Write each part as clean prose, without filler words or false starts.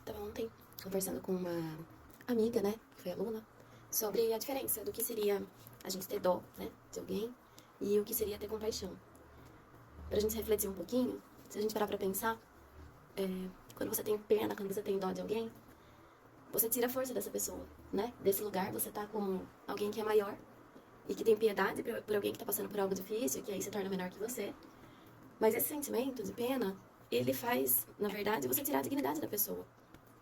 Tava ontem conversando com uma amiga, né, que foi aluna, sobre a diferença do que seria a gente ter dó, né, de alguém e o que seria ter compaixão. Pra gente refletir um pouquinho, se a gente parar pra pensar, quando você tem pena, quando você tem dó de alguém, você tira a força dessa pessoa, né? Desse lugar você tá como alguém que é maior e que tem piedade por alguém que tá passando por algo difícil, que aí se torna menor que você. Mas esse sentimento de pena, ele faz, na verdade, você tirar a dignidade da pessoa.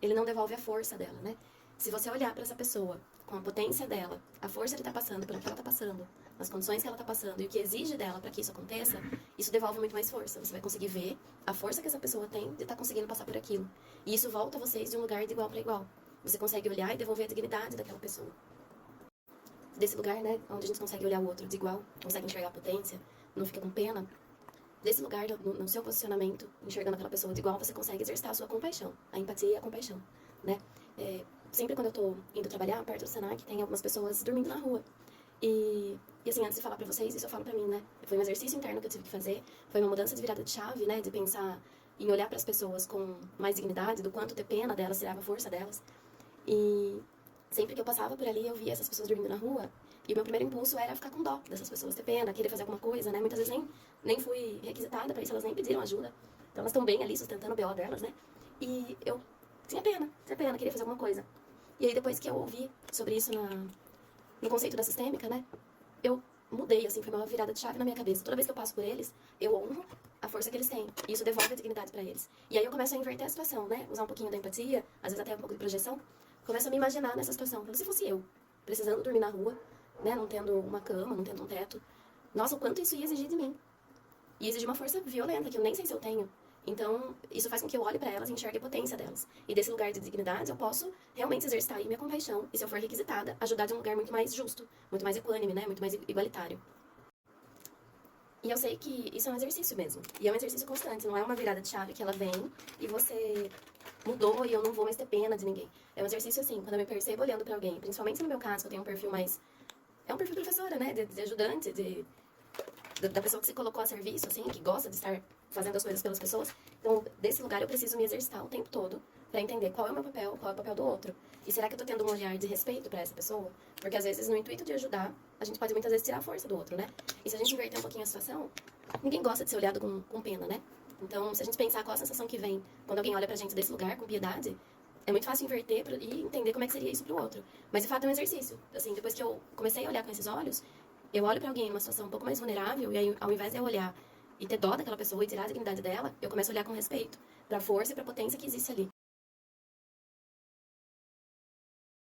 Ele não devolve a força dela, né? Se você olhar para essa pessoa com a potência dela, a força que tá passando, pelo que ela tá passando, as condições que ela tá passando e o que exige dela para que isso aconteça, isso devolve muito mais força. Você vai conseguir ver a força que essa pessoa tem de estar conseguindo passar por aquilo. E isso volta vocês de um lugar de igual para igual. Você consegue olhar e devolver a dignidade daquela pessoa. Desse lugar, né, onde a gente consegue olhar o outro de igual, consegue enxergar a potência, não fica com pena, desse lugar, no seu posicionamento, enxergando aquela pessoa de igual, você consegue exercitar a sua compaixão, a empatia e a compaixão, né? Sempre quando eu tô indo trabalhar, perto do Senac, tem algumas pessoas dormindo na rua. E assim, antes de falar pra vocês, isso eu falo pra mim, né? Foi um exercício interno que eu tive que fazer, foi uma mudança de virada de chave, né? De pensar em olhar para as pessoas com mais dignidade, do quanto ter pena delas, tirava a força delas. E sempre que eu passava por ali, eu via essas pessoas dormindo na rua. E o meu primeiro impulso era ficar com dó dessas pessoas, ter pena, querer fazer alguma coisa, né? Muitas vezes nem fui requisitada para isso, elas nem pediram ajuda. Então elas estão bem ali, sustentando o BO delas, né? E eu tinha pena, queria fazer alguma coisa. E aí depois que eu ouvi sobre isso no conceito da sistêmica, né? Eu mudei, assim, foi uma virada de chave na minha cabeça. Toda vez que eu passo por eles, eu honro a força que eles têm. E isso devolve a dignidade pra eles. E aí eu começo a inverter a situação, né? Usar um pouquinho da empatia, às vezes até um pouco de projeção. Começo a me imaginar nessa situação. Como se fosse eu, precisando dormir na rua, né? Não tendo uma cama, não tendo um teto. Nossa, o quanto isso ia exigir de mim. E exigir uma força violenta, que eu nem sei se eu tenho. Então, isso faz com que eu olhe pra elas e enxergue a potência delas. E desse lugar de dignidade, eu posso realmente exercitar aí minha compaixão. E se eu for requisitada, ajudar de um lugar muito mais justo, muito mais equânime, né? Muito mais igualitário. E eu sei que isso é um exercício mesmo. E é um exercício constante, não é uma virada de chave que ela vem e você mudou e eu não vou mais ter pena de ninguém. É um exercício assim, quando eu me percebo olhando pra alguém, principalmente no meu caso, que eu tenho um perfil mais. É um perfil de professora, né? De ajudante, da pessoa que se colocou a serviço, assim, que gosta de estar fazendo as coisas pelas pessoas. Então, desse lugar eu preciso me exercitar o tempo todo pra entender qual é o meu papel, qual é o papel do outro. E será que eu tô tendo um olhar de respeito pra essa pessoa? Porque às vezes, no intuito de ajudar, a gente pode muitas vezes tirar a força do outro, né? E se a gente inverter um pouquinho a situação, ninguém gosta de ser olhado com pena, né? Então, se a gente pensar qual a sensação que vem quando alguém olha pra gente desse lugar, com piedade, é muito fácil inverter e entender como é que seria isso pro outro. Mas, de fato, é um exercício. Assim, depois que eu comecei a olhar com esses olhos, eu olho pra alguém numa situação um pouco mais vulnerável, e aí, ao invés de eu olhar e ter dó daquela pessoa e tirar a dignidade dela, eu começo a olhar com respeito pra força e pra potência que existe ali.